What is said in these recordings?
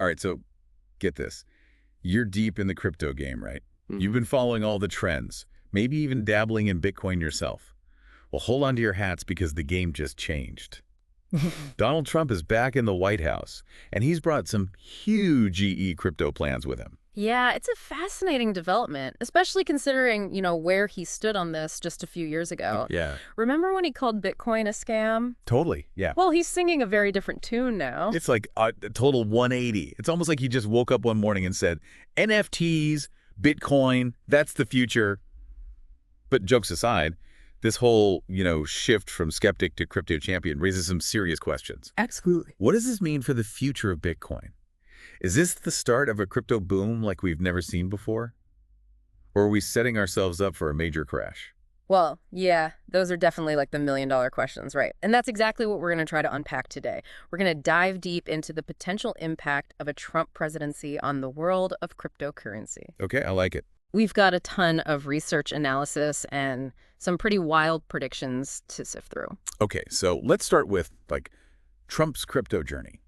All right, so get this. You're deep in the crypto game, right? Mhm. You've been following all the trends, maybe even dabbling in Bitcoin yourself. Well, hold on to your hats because the game just changed. Donald Trump is back in the White House, and he's brought some huge EE crypto plans with him. Yeah, it's a fascinating development, especially considering, where he stood on this just a few years ago. Yeah. Remember when he called Bitcoin a scam? Totally, yeah. Well, he's singing a very different tune now. It's like a total 180. It's almost like he just woke up one morning and said, NFTs, Bitcoin, that's the future. But jokes aside, this whole, shift from skeptic to crypto champion raises some serious questions. Absolutely. What does this mean for the future of Bitcoin? Is this the start of a crypto boom like we've never seen before? Or are we setting ourselves up for a major crash? Well, yeah, those are definitely like the million-dollar questions, right? And that's exactly what we're going to try to unpack today. We're going to dive deep into the potential impact of a Trump presidency on the world of cryptocurrency. Okay, I like it. We've got a ton of research analysis and some pretty wild predictions to sift through. Okay, so let's start with, Trump's crypto journey.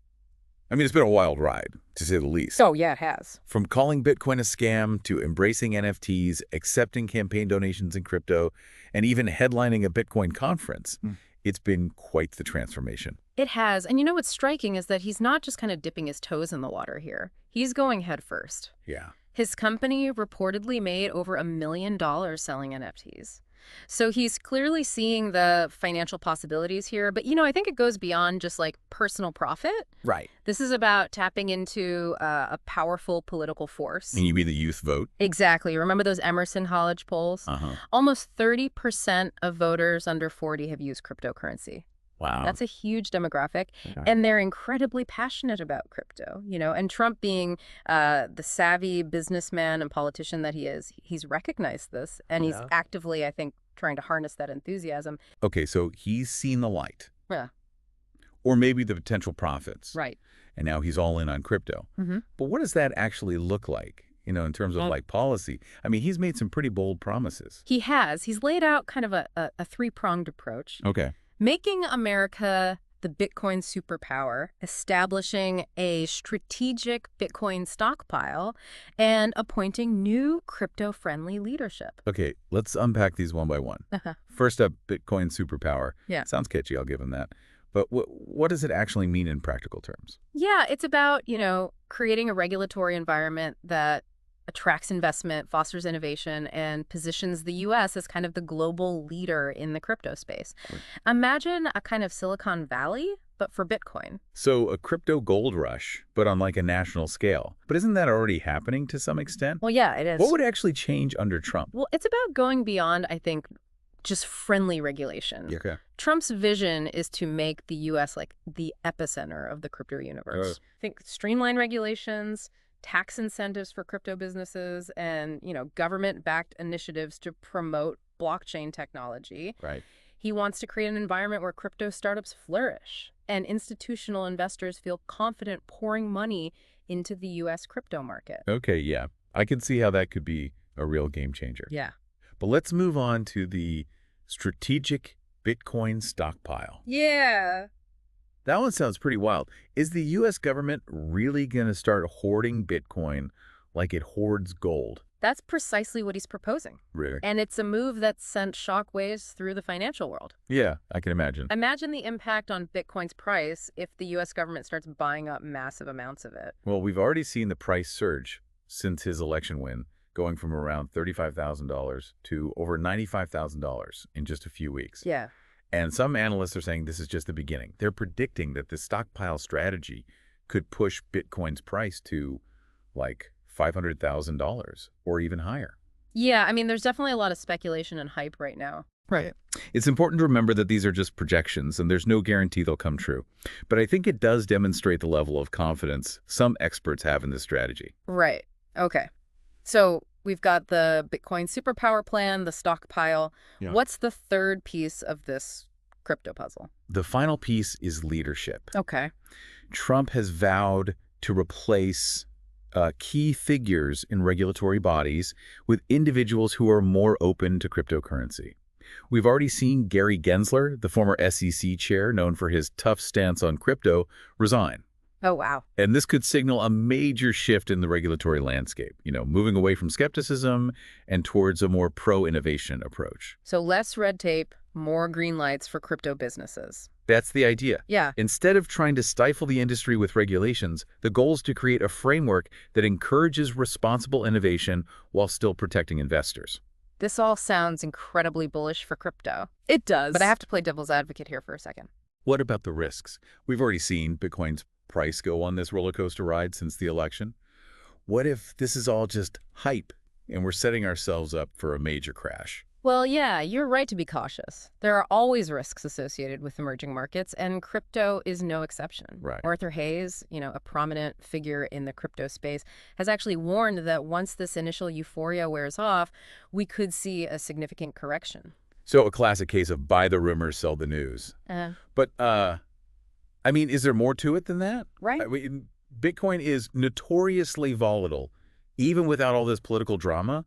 I mean, it's been a wild ride, to say the least. Oh, yeah, it has. From calling Bitcoin a scam to embracing NFTs, accepting campaign donations in crypto, and even headlining a Bitcoin conference, it's been quite the transformation. It has. And what's striking is that he's not just kind of dipping his toes in the water here. He's going head first. Yeah. His company reportedly made over $1 million selling NFTs. So he's clearly seeing the financial possibilities here. But, I think it goes beyond just personal profit. Right. This is about tapping into a powerful political force. And you mean the youth vote? Exactly. Remember those Emerson College polls? Almost 30% of voters under 40 have used cryptocurrency. Wow. That's a huge demographic, and they're incredibly passionate about crypto, and Trump being the savvy businessman and politician that he is, he's recognized this, and he's actively, I think, trying to harness that enthusiasm. Okay, so he's seen the light. Yeah. Or maybe the potential profits. Right. And now he's all in on crypto. But what does that actually look like, in terms of policy? I mean, he's made some pretty bold promises. He has. He's laid out kind of a three-pronged approach. Okay. Making America the Bitcoin superpower, establishing a strategic Bitcoin stockpile, and appointing new crypto-friendly leadership. Okay, let's unpack these one by one. First up, Bitcoin superpower. Yeah. Sounds catchy, I'll give him that. But what does it actually mean in practical terms? Yeah, it's about, creating a regulatory environment that attracts investment, fosters innovation, and positions the U.S. as kind of the global leader in the crypto space. Imagine a kind of Silicon Valley, but for Bitcoin. So a crypto gold rush, but on a national scale. But isn't that already happening to some extent? Well, yeah, it is. What would actually change under Trump? Well, it's about going beyond, I think, just friendly regulation. Okay. Trump's vision is to make the U.S. the epicenter of the crypto universe. Think streamline regulations, tax incentives for crypto businesses, and, government-backed initiatives to promote blockchain technology. Right. He wants to create an environment where crypto startups flourish and institutional investors feel confident pouring money into the U.S. crypto market. Okay, yeah. I can see how that could be a real game changer. Yeah. But let's move on to the strategic Bitcoin stockpile. Yeah. That one sounds pretty wild. Is the U.S. government really going to start hoarding Bitcoin like it hoards gold? That's precisely what he's proposing. Really? And it's a move that sent shockwaves through the financial world. Yeah, I can imagine. Imagine the impact on Bitcoin's price if the U.S. government starts buying up massive amounts of it. Well, we've already seen the price surge since his election win, going from around $35,000 to over $95,000 in just a few weeks. Yeah. And some analysts are saying this is just the beginning. They're predicting that this stockpile strategy could push Bitcoin's price to $500,000 or even higher. Yeah, I mean, there's definitely a lot of speculation and hype right now. Right. It's important to remember that these are just projections and there's no guarantee they'll come true. But I think it does demonstrate the level of confidence some experts have in this strategy. Right. Okay. So we've got the Bitcoin superpower plan, the stockpile. Yeah. What's the third piece of this crypto puzzle? The final piece is leadership. Okay. Trump has vowed to replace key figures in regulatory bodies with individuals who are more open to cryptocurrency. We've already seen Gary Gensler, the former SEC chair known for his tough stance on crypto, resign. Oh, wow. And this could signal a major shift in the regulatory landscape, moving away from skepticism and towards a more pro-innovation approach. So less red tape, more green lights for crypto businesses. That's the idea. Yeah. Instead of trying to stifle the industry with regulations, the goal is to create a framework that encourages responsible innovation while still protecting investors. This all sounds incredibly bullish for crypto. It does. But I have to play devil's advocate here for a second. What about the risks? We've already seen Bitcoin's price go on this roller coaster ride since the election. What if this is all just hype and we're setting ourselves up for a major crash? Well, yeah, you're right to be cautious. There are always risks associated with emerging markets, and crypto is no exception. Right. Arthur Hayes, a prominent figure in the crypto space, has actually warned that once this initial euphoria wears off, we could see a significant correction. So a classic case of buy the rumors, sell the news. But, is there more to it than that? Right. Bitcoin is notoriously volatile, even without all this political drama.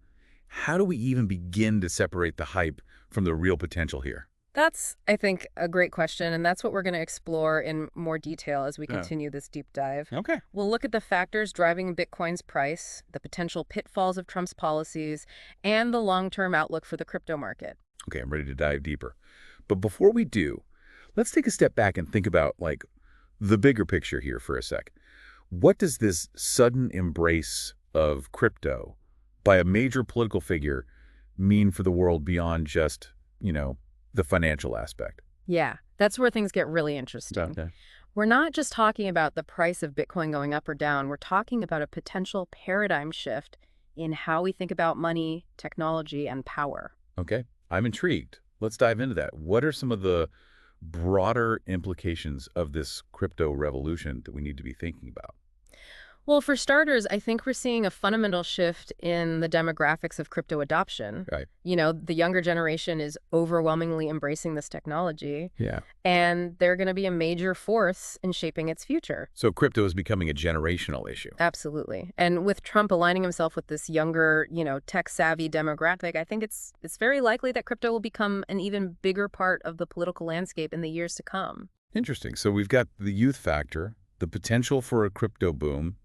How do we even begin to separate the hype from the real potential here? That's, I think, a great question, and that's what we're going to explore in more detail as we continue this deep dive. Okay. We'll look at the factors driving Bitcoin's price, the potential pitfalls of Trump's policies, and the long-term outlook for the crypto market. Okay, I'm ready to dive deeper. But before we do, let's take a step back and think about, the bigger picture here for a sec. What does this sudden embrace of crypto by a major political figure mean for the world beyond just, the financial aspect? Yeah, that's where things get really interesting. Okay. We're not just talking about the price of Bitcoin going up or down. We're talking about a potential paradigm shift in how we think about money, technology, and power. Okay, I'm intrigued. Let's dive into that. What are some of the broader implications of this crypto revolution that we need to be thinking about? Well, for starters, I think we're seeing a fundamental shift in the demographics of crypto adoption. Right. The younger generation is overwhelmingly embracing this technology. Yeah. And they're going to be a major force in shaping its future. So crypto is becoming a generational issue. Absolutely. And with Trump aligning himself with this younger, tech-savvy demographic, I think it's very likely that crypto will become an even bigger part of the political landscape in the years to come. Interesting. So we've got the youth factor, the potential for a crypto boom,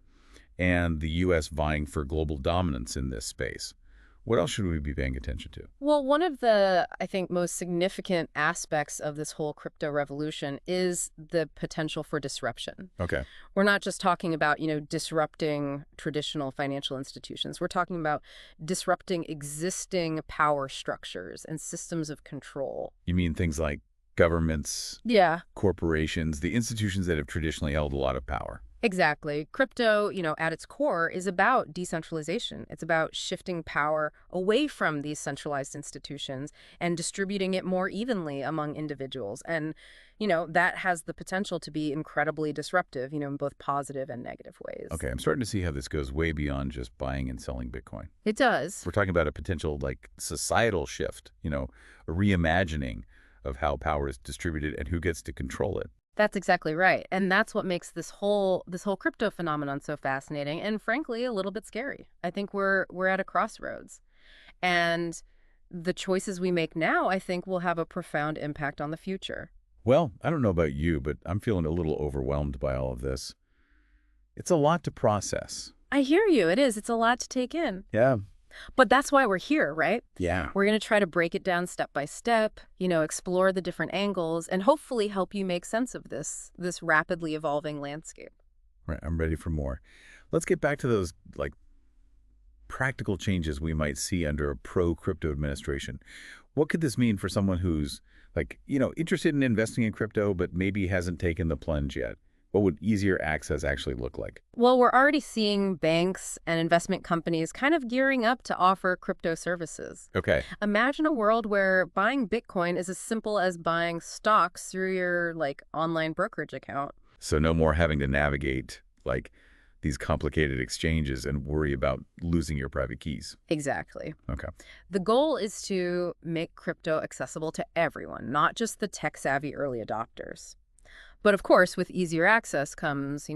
and the U.S. vying for global dominance in this space. What else should we be paying attention to? Well, one of the, I think, most significant aspects of this whole crypto revolution is the potential for disruption. Okay. We're not just talking about, disrupting traditional financial institutions. We're talking about disrupting existing power structures and systems of control. You mean things like governments, Yeah. corporations, the institutions that have traditionally held a lot of power? Exactly. Crypto, at its core is about decentralization. It's about shifting power away from these centralized institutions and distributing it more evenly among individuals. And, that has the potential to be incredibly disruptive, in both positive and negative ways. Okay, I'm starting to see how this goes way beyond just buying and selling Bitcoin. It does. We're talking about a potential, societal shift, a reimagining of how power is distributed and who gets to control it. That's exactly right. And that's what makes this whole crypto phenomenon so fascinating and frankly a little bit scary. I think we're at a crossroads. And the choices we make now, I think, will have a profound impact on the future. Well, I don't know about you, but I'm feeling a little overwhelmed by all of this. It's a lot to process. I hear you. It is. It's a lot to take in. Yeah. But that's why we're here, right? Yeah. We're going to try to break it down step by step, explore the different angles, and hopefully help you make sense of this rapidly evolving landscape. Right. I'm ready for more. Let's get back to those, practical changes we might see under a pro-crypto administration. What could this mean for someone who's, interested in investing in crypto but maybe hasn't taken the plunge yet? What would easier access actually look like? Well, we're already seeing banks and investment companies kind of gearing up to offer crypto services. Okay. Imagine a world where buying Bitcoin is as simple as buying stocks through your online brokerage account. So no more having to navigate these complicated exchanges and worry about losing your private keys. Exactly. Okay. The goal is to make crypto accessible to everyone, not just the tech-savvy early adopters. But of course, with easier access comes,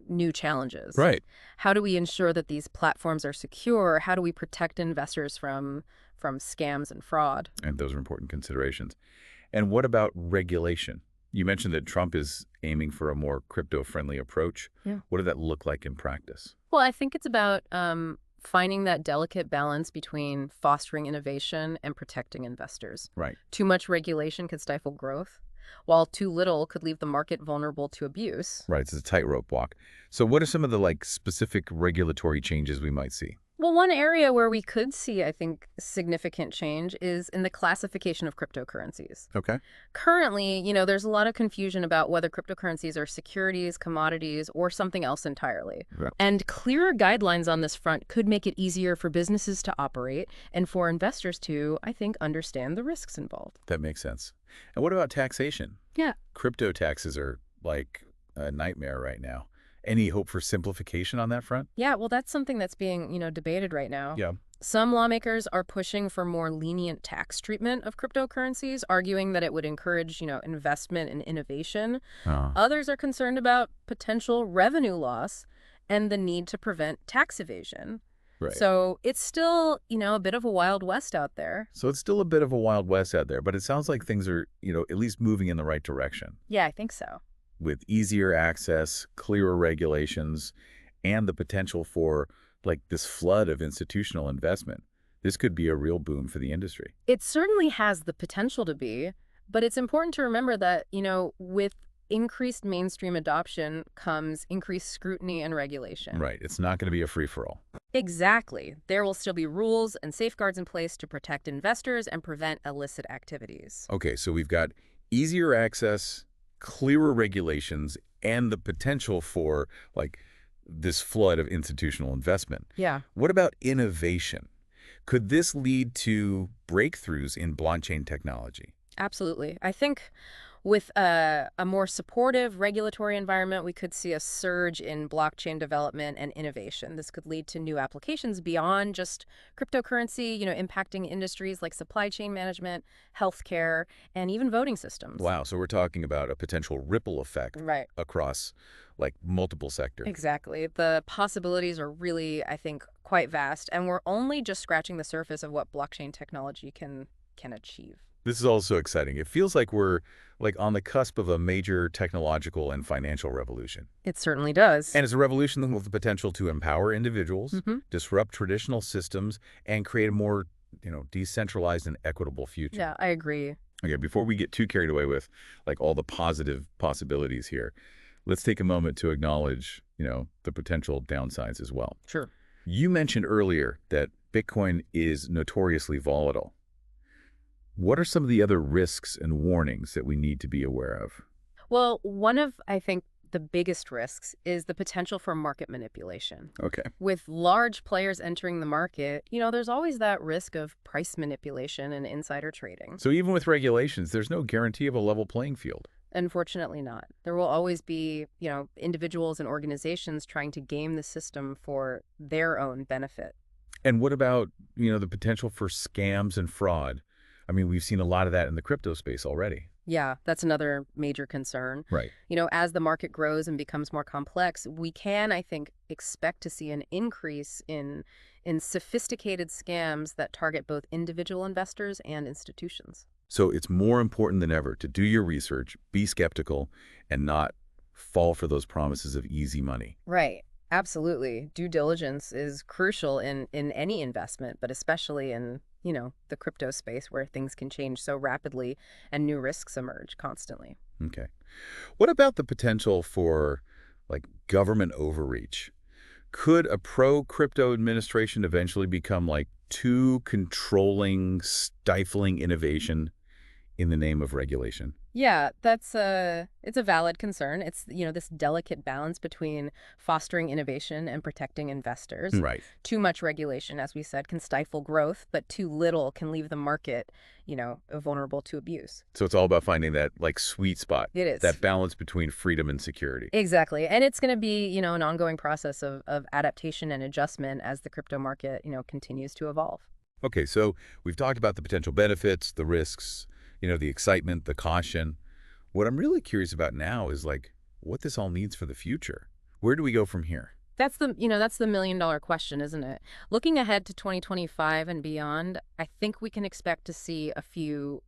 new challenges. Right. How do we ensure that these platforms are secure? How do we protect investors from scams and fraud? And those are important considerations. And what about regulation? You mentioned that Trump is aiming for a more crypto-friendly approach. Yeah. What did that look like in practice? Well, I think it's about finding that delicate balance between fostering innovation and protecting investors. Right. Too much regulation could stifle growth, while too little could leave the market vulnerable to abuse. Right. It's a tightrope walk. So what are some of the specific regulatory changes we might see? Well, one area where we could see, I think, significant change is in the classification of cryptocurrencies. Okay. Currently, there's a lot of confusion about whether cryptocurrencies are securities, commodities, or something else entirely. Yeah. And clearer guidelines on this front could make it easier for businesses to operate and for investors to, I think, understand the risks involved. That makes sense. And what about taxation? Yeah. Crypto taxes are like a nightmare right now. Any hope for simplification on that front? Yeah, well, that's something that's being, debated right now. Yeah. Some lawmakers are pushing for more lenient tax treatment of cryptocurrencies, arguing that it would encourage, investment and innovation. Oh. Others are concerned about potential revenue loss and the need to prevent tax evasion. Right. So it's still, a bit of a Wild West out there. So it's still a bit of a Wild West out there, but it sounds like things are, at least moving in the right direction. Yeah, I think so. With easier access, clearer regulations, and the potential for this flood of institutional investment. This could be a real boom for the industry. It certainly has the potential to be, but it's important to remember that, with increased mainstream adoption comes increased scrutiny and regulation. Right. It's not going to be a free-for-all. Exactly. There will still be rules and safeguards in place to protect investors and prevent illicit activities. Okay, so we've got easier access, clearer regulations, and the potential for this flood of institutional investment. Yeah. What about innovation? Could this lead to breakthroughs in blockchain technology? Absolutely. I think with a more supportive regulatory environment, we could see a surge in blockchain development and innovation. This could lead to new applications beyond just cryptocurrency, impacting industries like supply chain management, healthcare, and even voting systems. Wow, so we're talking about a potential ripple effect Right. across multiple sectors. Exactly. The possibilities are really, I think, quite vast, and we're only just scratching the surface of what blockchain technology can achieve. This is also exciting. It feels like we're on the cusp of a major technological and financial revolution. It certainly does. And it's a revolution with the potential to empower individuals, Mm-hmm. disrupt traditional systems, and create a more, decentralized and equitable future. Yeah, I agree. Okay, before we get too carried away with all the positive possibilities here, let's take a moment to acknowledge, the potential downsides as well. Sure. You mentioned earlier that Bitcoin is notoriously volatile. What are some of the other risks and warnings that we need to be aware of? Well, one of, I think, the biggest risks is the potential for market manipulation. Okay. With large players entering the market, there's always that risk of price manipulation and insider trading. So even with regulations, there's no guarantee of a level playing field. Unfortunately not. There will always be, individuals and organizations trying to game the system for their own benefit. And what about, the potential for scams and fraud? I mean, we've seen a lot of that in the crypto space already. Yeah, that's another major concern. Right. As the market grows and becomes more complex, we can, I think, expect to see an increase in sophisticated scams that target both individual investors and institutions. So it's more important than ever to do your research, be skeptical, and not fall for those promises of easy money. Right. Absolutely. Due diligence is crucial in any investment, but especially in, the crypto space where things can change so rapidly and new risks emerge constantly. Okay. What about the potential for government overreach? Could a pro-crypto administration eventually become too controlling, stifling innovation in the name of regulation? Yeah, it's a valid concern. It's, this delicate balance between fostering innovation and protecting investors. Right. Too much regulation, as we said, can stifle growth, but too little can leave the market, vulnerable to abuse. So it's all about finding that sweet spot. It is. That balance between freedom and security. Exactly. And it's going to be, an ongoing process of adaptation and adjustment as the crypto market, continues to evolve. Okay, so we've talked about the potential benefits, the risks, the excitement, the caution. What I'm really curious about now is what this all means for the future. Where do we go from here? That's the million-dollar question, isn't it? Looking ahead to 2025 and beyond, I think we can expect to see a few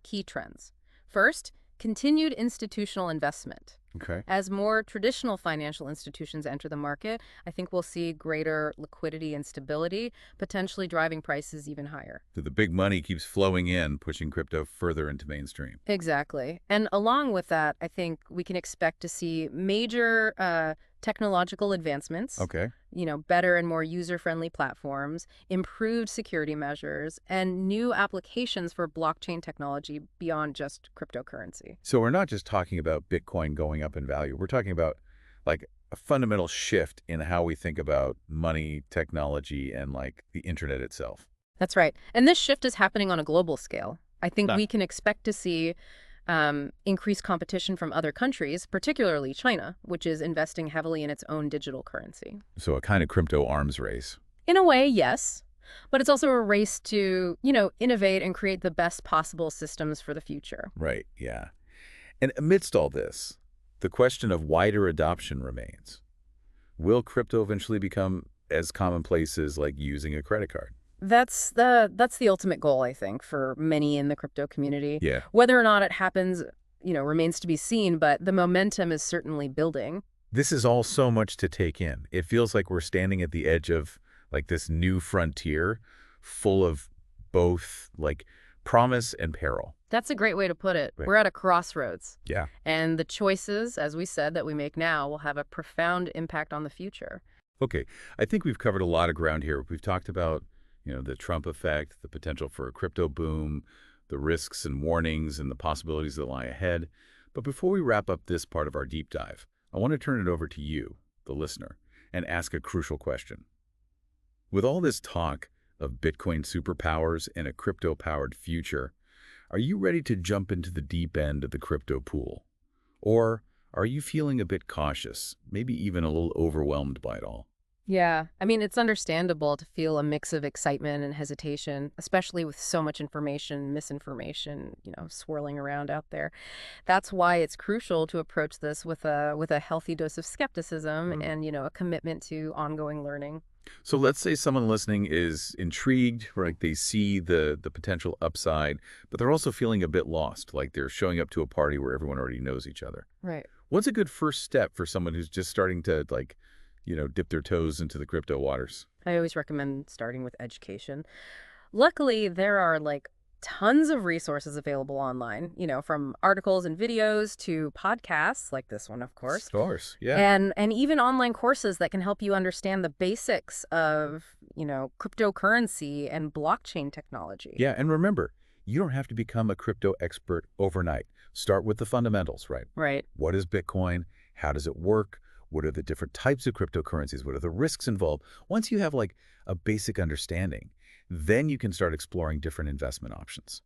key trends. First, continued institutional investment. Okay. As more traditional financial institutions enter the market, I think we'll see greater liquidity and stability, potentially driving prices even higher. So the big money keeps flowing in, pushing crypto further into mainstream. Exactly. And along with that, I think we can expect to see major technological advancements, Okay. better and more user-friendly platforms, improved security measures, and new applications for blockchain technology beyond just cryptocurrency. So we're not just talking about Bitcoin going up in value. We're talking about like a fundamental shift in how we think about money, technology, and like the internet itself. That's right. And this shift is happening on a global scale. I think Ah, we can expect to see increased competition from other countries, particularly China, which is investing heavily in its own digital currency. so a kind of crypto arms race. In a way, yes. But it's also a race to, innovate and create the best possible systems for the future. Right, yeah. And amidst all this, the question of wider adoption remains. Will crypto eventually become as commonplace as like using a credit card? That's the ultimate goal, I think, for many in the crypto community. Yeah. Whether or not it happens, remains to be seen, but the momentum is certainly building. This is all so much to take in. It feels like we're standing at the edge of like this new frontier full of both like promise and peril. That's a great way to put it. Right. We're at a crossroads, Yeah. and the choices, as we said, that we make now will have a profound impact on the future. Okay. I think we've covered a lot of ground here. We've talked about, the Trump effect, the potential for a crypto boom, the risks and warnings and the possibilities that lie ahead. But before we wrap up this part of our deep dive, I want to turn it over to you, the listener, and ask a crucial question. With all this talk of Bitcoin superpowers and a crypto-powered future, are you ready to jump into the deep end of the crypto pool? Or are you feeling a bit cautious, maybe even a little overwhelmed by it all? Yeah, I mean, it's understandable to feel a mix of excitement and hesitation, especially with so much information, misinformation, swirling around out there. That's why it's crucial to approach this with a healthy dose of skepticism and, a commitment to ongoing learning. So let's say someone listening is intrigued, right? They see the potential upside, but they're also feeling a bit lost, like they're showing up to a party where everyone already knows each other. Right. What's a good first step for someone who's just starting to like, dip their toes into the crypto waters? I always recommend starting with education. Luckily, there are tons of resources available online, from articles and videos to podcasts like this one, of course. Of course, yeah. And even online courses that can help you understand the basics of, cryptocurrency and blockchain technology. Yeah, and remember, you don't have to become a crypto expert overnight. Start with the fundamentals, right? Right. What is Bitcoin? How does it work? What are the different types of cryptocurrencies? What are the risks involved? Once you have like a basic understanding, then you can start exploring different investment options.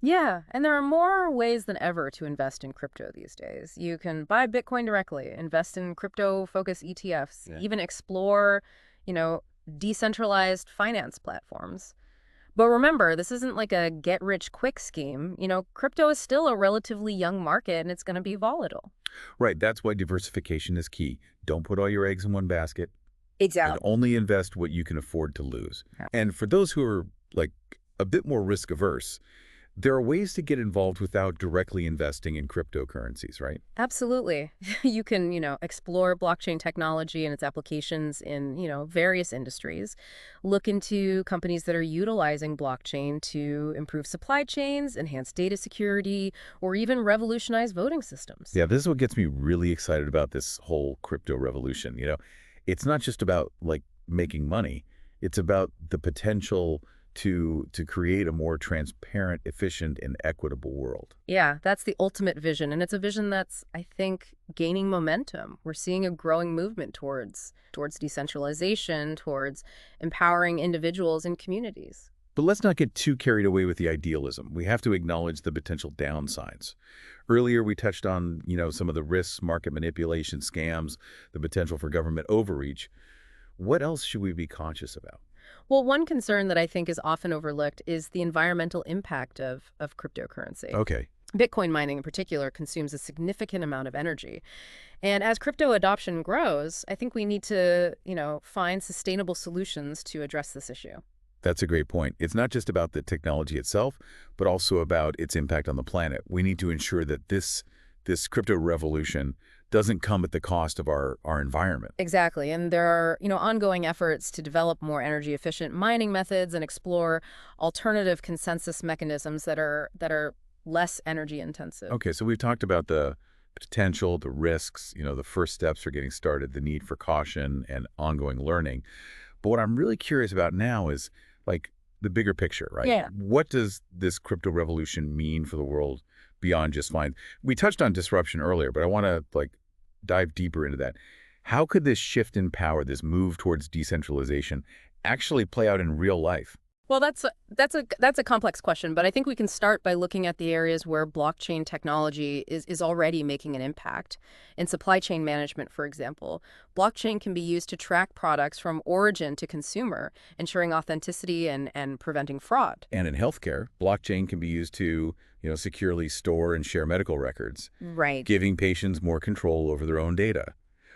Yeah, and there are more ways than ever to invest in crypto these days. You can buy Bitcoin directly, invest in crypto-focused ETFs, Yeah. even explore, decentralized finance platforms. But remember, this isn't like a get-rich-quick scheme. Crypto is still a relatively young market, and it's going to be volatile. Right, that's why diversification is key. Don't put all your eggs in one basket and Exactly. only invest what you can afford to lose. Yeah. And for those who are like a bit more risk averse, there are ways to get involved without directly investing in cryptocurrencies, right? Absolutely. You can, explore blockchain technology and its applications in, various industries. Look into companies that are utilizing blockchain to improve supply chains, enhance data security, or even revolutionize voting systems. Yeah, this is what gets me really excited about this whole crypto revolution. It's not just about like making money. It's about the potential to create a more transparent, efficient, and equitable world. Yeah, that's the ultimate vision. And it's a vision that's, I think, gaining momentum. We're seeing a growing movement towards decentralization, towards empowering individuals and communities. But let's not get too carried away with the idealism. We have to acknowledge the potential downsides. Earlier, we touched on, some of the risks, market manipulation, scams, the potential for government overreach. What else should we be conscious about? Well, one concern that I think is often overlooked is the environmental impact of cryptocurrency. Okay. Bitcoin mining in particular consumes a significant amount of energy. And as crypto adoption grows, I think we need to, find sustainable solutions to address this issue. That's a great point. It's not just about the technology itself, but also about its impact on the planet. We need to ensure that this crypto revolution doesn't come at the cost of our environment. Exactly. And there are, ongoing efforts to develop more energy efficient mining methods and explore alternative consensus mechanisms that are less energy intensive. Okay, so we've talked about the potential, the risks, the first steps for getting started, the need for caution and ongoing learning. But what I'm really curious about now is like the bigger picture, right? Yeah. What does this crypto revolution mean for the world beyond just fine? We touched on disruption earlier, but I want to dive deeper into that. How could this shift in power, this move towards decentralization, actually play out in real life? Well, that's a complex question, but I think we can start by looking at the areas where blockchain technology is already making an impact. In supply chain management, for example, blockchain can be used to track products from origin to consumer, ensuring authenticity and preventing fraud. And in healthcare, blockchain can be used to, securely store and share medical records, Right. giving patients more control over their own data.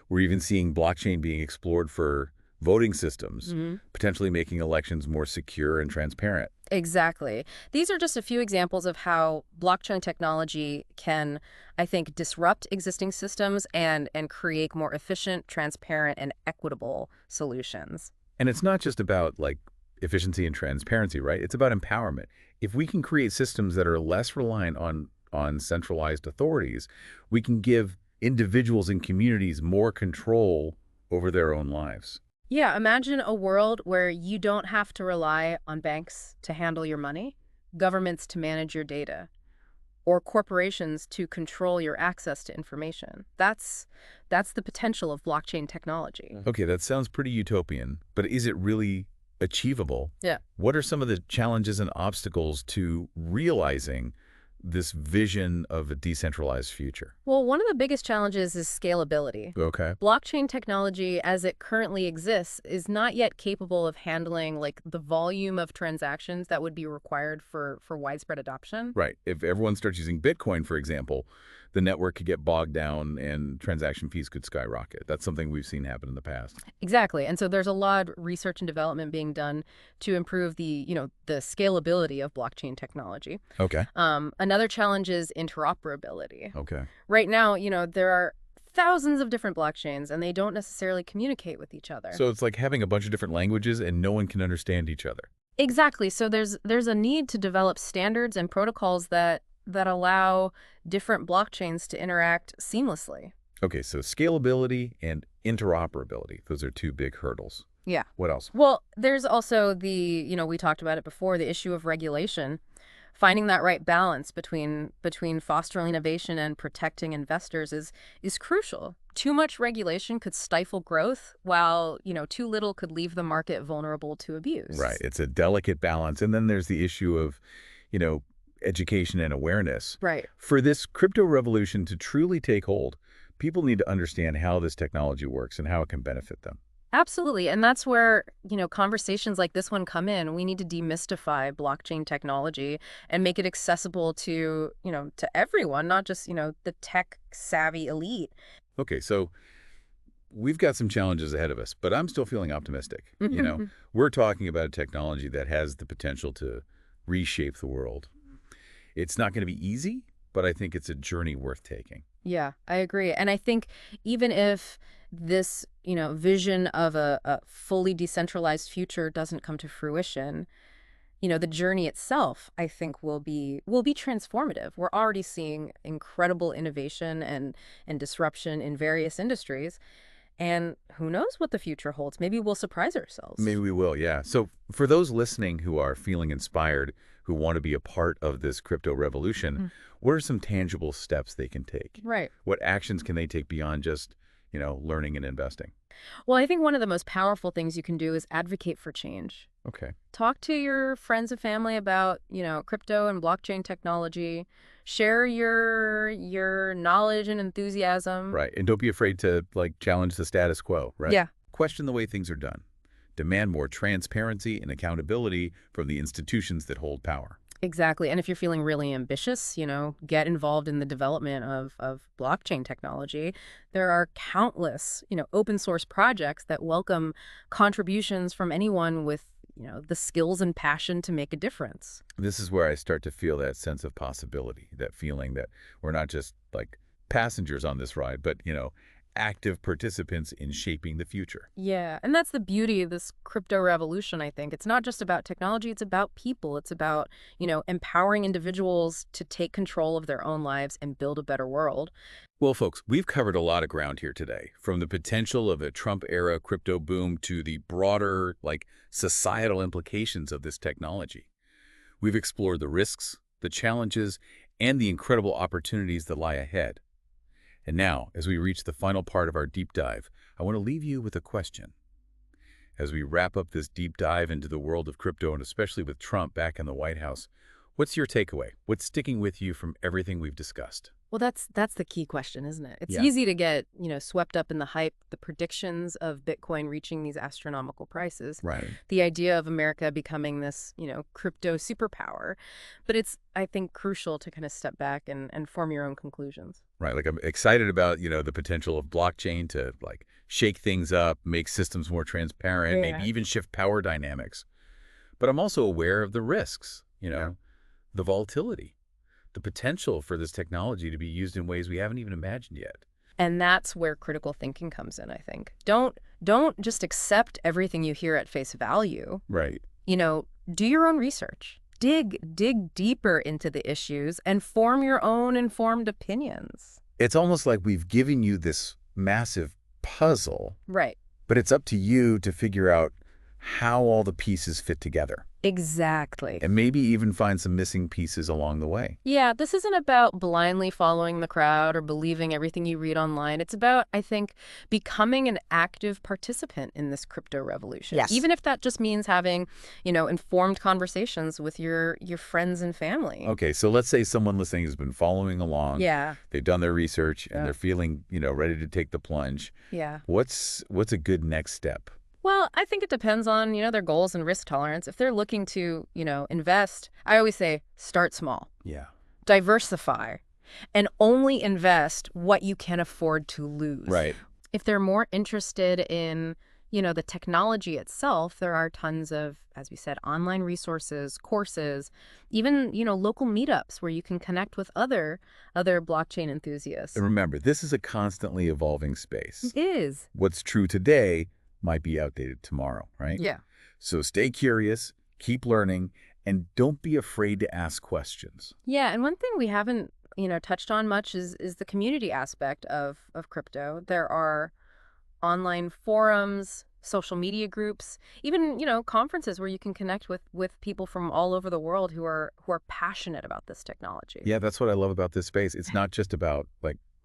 We're even seeing blockchain being explored for voting systems, potentially making elections more secure and transparent. Exactly. These are just a few examples of how blockchain technology can, I think, disrupt existing systems and create more efficient, transparent, and equitable solutions. And it's not just about efficiency and transparency, right? It's about empowerment. If we can create systems that are less reliant on centralized authorities, we can give individuals and communities more control over their own lives. Yeah, imagine a world where you don't have to rely on banks to handle your money, governments to manage your data, or corporations to control your access to information. That's the potential of blockchain technology. Okay, that sounds pretty utopian, but is it really achievable? Yeah. What are some of the challenges and obstacles to realizing this vision of a decentralized future? Well, one of the biggest challenges is scalability. Okay. Blockchain technology as it currently exists is not yet capable of handling the volume of transactions that would be required for widespread adoption. Right. If everyone starts using Bitcoin, for example, the network could get bogged down and transaction fees could skyrocket. That's something we've seen happen in the past. Exactly. And so there's a lot of research and development being done to improve the scalability of blockchain technology. Okay. Another challenge is interoperability. Okay. Right now, there are thousands of different blockchains and they don't necessarily communicate with each other. So it's like having a bunch of different languages and no one can understand each other. Exactly. So there's a need to develop standards and protocols that allow different blockchains to interact seamlessly. Okay, so scalability and interoperability, those are two big hurdles. Yeah. What else? Well, there's also we talked about it before, the issue of regulation. Finding that right balance between fostering innovation and protecting investors is crucial. Too much regulation could stifle growth, while, too little could leave the market vulnerable to abuse. Right, it's a delicate balance. And then there's the issue of, education and awareness. Right. For this crypto revolution to truly take hold, people need to understand how this technology works and how it can benefit them. Absolutely. And that's where, conversations like this one come in. We need to demystify blockchain technology and make it accessible to, to everyone, not just, the tech savvy elite. Okay, so we've got some challenges ahead of us, but I'm still feeling optimistic. We're talking about a technology that has the potential to reshape the world. It's not going to be easy, but I think it's a journey worth taking. Yeah, I agree. And I think even if this, vision of a fully decentralized future doesn't come to fruition, the journey itself, I think, will be transformative. We're already seeing incredible innovation and disruption in various industries. And who knows what the future holds? Maybe we'll surprise ourselves. Maybe we will, yeah. So for those listening who are feeling inspired, who want to be a part of this crypto revolution, what are some tangible steps they can take? Right. What actions can they take beyond just, learning and investing? Well, I think one of the most powerful things you can do is advocate for change. Okay. Talk to your friends and family about, crypto and blockchain technology. Share your knowledge and enthusiasm. Right. And don't be afraid to challenge the status quo, right? Yeah. Question the way things are done. Demand more transparency and accountability from the institutions that hold power. Exactly. And if you're feeling really ambitious, get involved in the development of blockchain technology. There are countless, open source projects that welcome contributions from anyone with the skills and passion to make a difference. This is where I start to feel that sense of possibility, that feeling that we're not just like passengers on this ride, but, active participants in shaping the future. Yeah, and that's the beauty of this crypto revolution, I think. It's not just about technology, it's about people. It's about, empowering individuals to take control of their own lives and build a better world. Well, folks, we've covered a lot of ground here today, from the potential of a Trump-era crypto boom to the broader, societal implications of this technology. We've explored the risks, the challenges, and the incredible opportunities that lie ahead. And now, as we reach the final part of our deep dive, I want to leave you with a question. As we wrap up this deep dive into the world of crypto, and especially with Trump back in the White House, what's your takeaway? What's sticking with you from everything we've discussed? Well, that's the key question, isn't it? It's Yeah. easy to get, swept up in the hype, the predictions of Bitcoin reaching these astronomical prices, Right. the idea of America becoming this, crypto superpower. But it's, I think, crucial to kind of step back and form your own conclusions. Right. I'm excited about, the potential of blockchain to, shake things up, make systems more transparent, Yeah. maybe even shift power dynamics. But I'm also aware of the risks, the volatility, the potential for this technology to be used in ways we haven't even imagined yet. And that's where critical thinking comes in, I think. Don't just accept everything you hear at face value. Right. Do your own research. Dig deeper into the issues and form your own informed opinions. It's almost like we've given you this massive puzzle, Right. but it's up to you to figure out how all the pieces fit together, Exactly. and maybe even find some missing pieces along the way. Yeah, this isn't about blindly following the crowd or believing everything you read online. It's about, I think, becoming an active participant in this crypto revolution. Yes. Even if that just means having, informed conversations with your friends and family. Okay, so let's say someone listening has been following along. Yeah. They've done their research, and Yeah. they're feeling, ready to take the plunge. Yeah. What's a good next step? Well, I think it depends on, their goals and risk tolerance. If they're looking to, invest, I always say start small, Yeah. diversify, and only invest what you can afford to lose. Right. If they're more interested in, the technology itself, there are tons of, as we said, online resources, courses, even, local meetups where you can connect with other blockchain enthusiasts. And remember, this is a constantly evolving space. It is. What's true today might be outdated tomorrow, right? Yeah. So stay curious, keep learning, and don't be afraid to ask questions. Yeah, and one thing we haven't, touched on much is the community aspect of crypto. There are online forums, social media groups, even, conferences where you can connect with people from all over the world who are passionate about this technology. Yeah, that's what I love about this space. It's not just about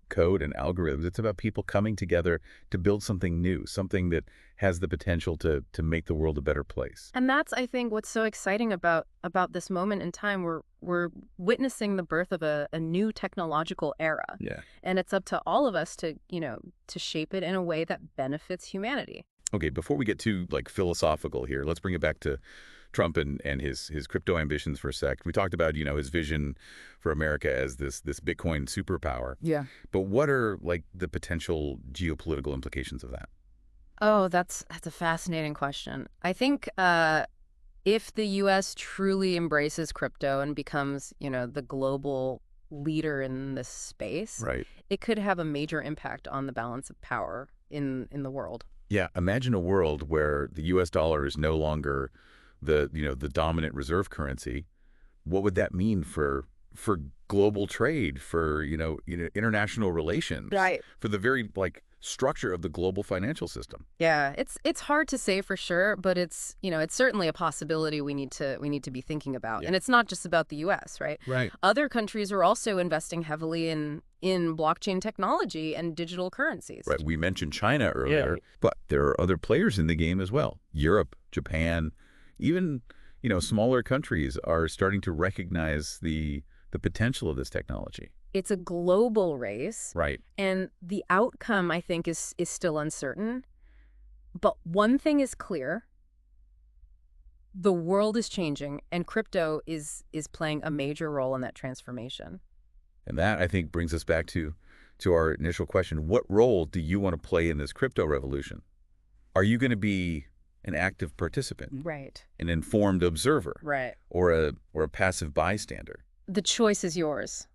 code and algorithms. It's about people coming together to build something new, something that has the potential to make the world a better place. And that's, I think, what's so exciting about this moment in time. We're witnessing the birth of a new technological era. Yeah. And it's up to all of us to, to shape it in a way that benefits humanity. Okay, before we get too philosophical here, let's bring it back to Trump and his crypto ambitions for a sec. We talked about, his vision for America as this Bitcoin superpower. Yeah. But what are the potential geopolitical implications of that? Oh, that's a fascinating question. I think if the U.S. truly embraces crypto and becomes, the global leader in this space, Right. it could have a major impact on the balance of power in the world. Yeah, imagine a world where the U.S. dollar is no longer the dominant reserve currency. What would that mean for global trade, for international relations, Right. for the very structure of the global financial system? Yeah, it's hard to say for sure, but it's it's certainly a possibility we need to be thinking about. Yeah. And it's not just about the U.S., right? Right. Other countries are also investing heavily in blockchain technology and digital currencies. Right. We mentioned China earlier, but there are other players in the game as well. Europe, Japan, even smaller countries are starting to recognize the potential of this technology. It's a global race. Right. And the outcome, I think, is still uncertain. But one thing is clear. The world is changing, and crypto is playing a major role in that transformation. And that, I think, brings us back to our initial question. What role do you want to play in this crypto revolution? Are you going to be an active participant, Right. an informed observer, Right. or a passive bystander? The choice is yours.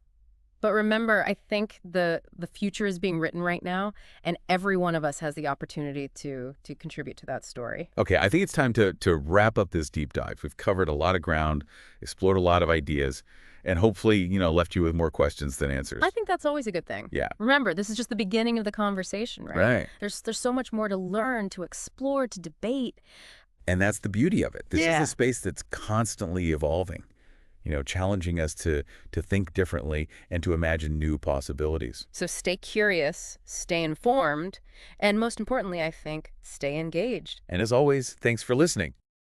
But remember, I think the future is being written right now, and every one of us has the opportunity to contribute to that story. Okay, I think it's time to wrap up this deep dive. We've covered a lot of ground, explored a lot of ideas, and hopefully, left you with more questions than answers. I think that's always a good thing. Yeah. Remember, this is just the beginning of the conversation, right? Right. There's so much more to learn, to explore, to debate. And that's the beauty of it. This Yeah. is a space that's constantly evolving, challenging us to think differently and to imagine new possibilities. So stay curious, stay informed, and most importantly, I think, stay engaged. And as always, thanks for listening.